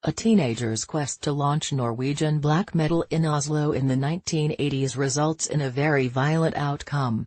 A teenager's quest to launch Norwegian black metal in Oslo in the 1980s results in a very violent outcome.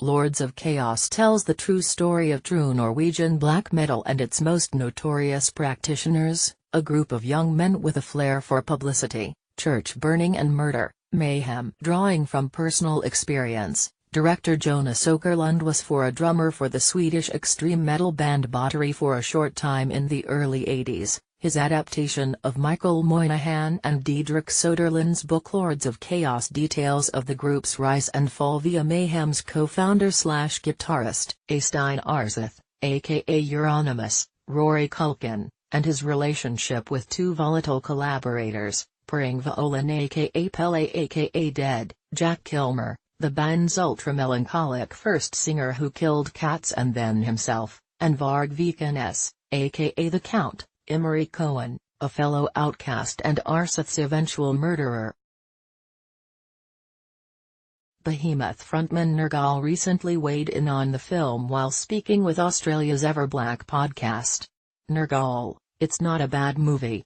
Lords of Chaos tells the true story of true Norwegian black metal and its most notorious practitioners, a group of young men with a flair for publicity, church burning and murder, mayhem. Drawing from personal experience, director Jonas Åkerlund was a drummer for the Swedish extreme metal band Battery for a short time in the early 80s. His adaptation of Michael Moynihan and Didrik Soderlund's book Lords of Chaos details of the group's rise and fall via Mayhem's co-founder/guitarist Øystein Aarseth, aka Euronymous, Rory Culkin, and his relationship with two volatile collaborators, Per-Yngve Olin aka Pelle aka Dead, Jack Kilmer, the band's ultra-melancholic first singer who killed cats and then himself, and Varg Vikernes, aka The Count, Emery Cohen, a fellow outcast and Aarseth's eventual murderer. Behemoth frontman Nergal recently weighed in on the film while speaking with Australia's Everblack podcast. Nergal, "It's not a bad movie.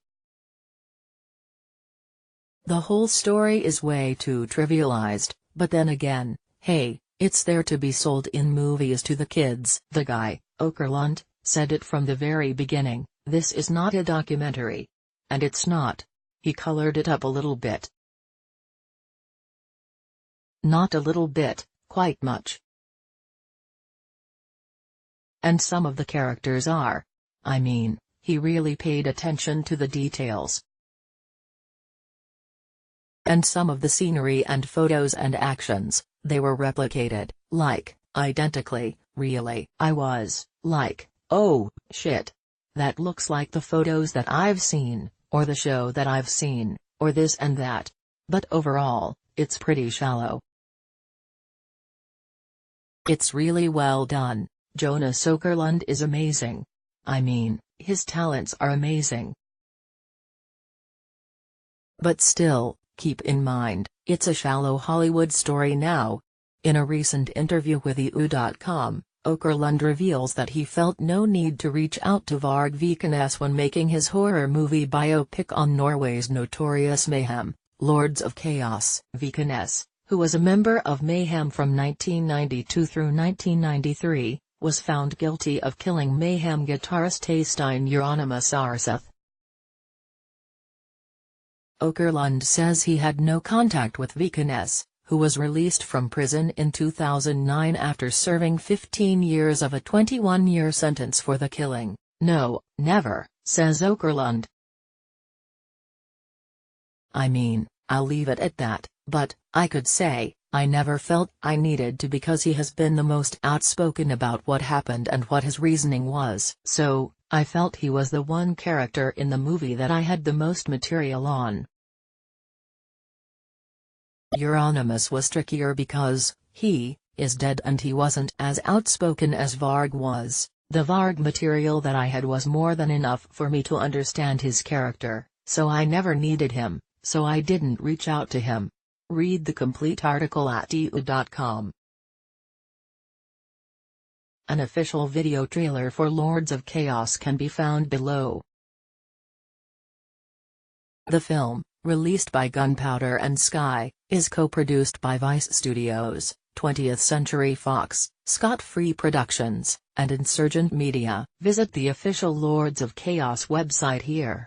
The whole story is way too trivialized, but then again, hey, it's there to be sold in movies to the kids." The guy, Åkerlund, said it from the very beginning, "This is not a documentary." And it's not. He colored it up a little bit. Not a little bit, quite much. And some of the characters are. I mean, he really paid attention to the details. And some of the scenery and photos and actions, they were replicated, like, identically, really. I was, like, oh, shit. That looks like the photos that I've seen, or the show that I've seen, or this and that. But overall, it's pretty shallow. It's really well done. Jonas Åkerlund is amazing. I mean, his talents are amazing. But still, keep in mind, it's a shallow Hollywood story now. In a recent interview with EU.com, Åkerlund reveals that he felt no need to reach out to Varg Vikernes when making his horror movie biopic on Norway's notorious mayhem, Lords of Chaos. Vikernes, who was a member of Mayhem from 1992 through 1993, was found guilty of killing Mayhem guitarist Øystein Euronymous Aarseth. Åkerlund says he had no contact with Vikernes, who was released from prison in 2009 after serving 15 years of a 21-year sentence for the killing. "No, never," says Åkerlund. "I mean, I'll leave it at that, but, I could say, I never felt I needed to because he has been the most outspoken about what happened and what his reasoning was. So, I felt he was the one character in the movie that I had the most material on." Euronymous was trickier because, he, is dead and he wasn't as outspoken as Varg was. The Varg material that I had was more than enough for me to understand his character, so I never needed him, so I didn't reach out to him. Read the complete article at EU.com. An official video trailer for Lords of Chaos can be found below. The film, released by Gunpowder and Sky, is co-produced by Vice Studios, 20th Century Fox, Scott Free Productions, and Insurgent Media. Visit the official Lords of Chaos website here.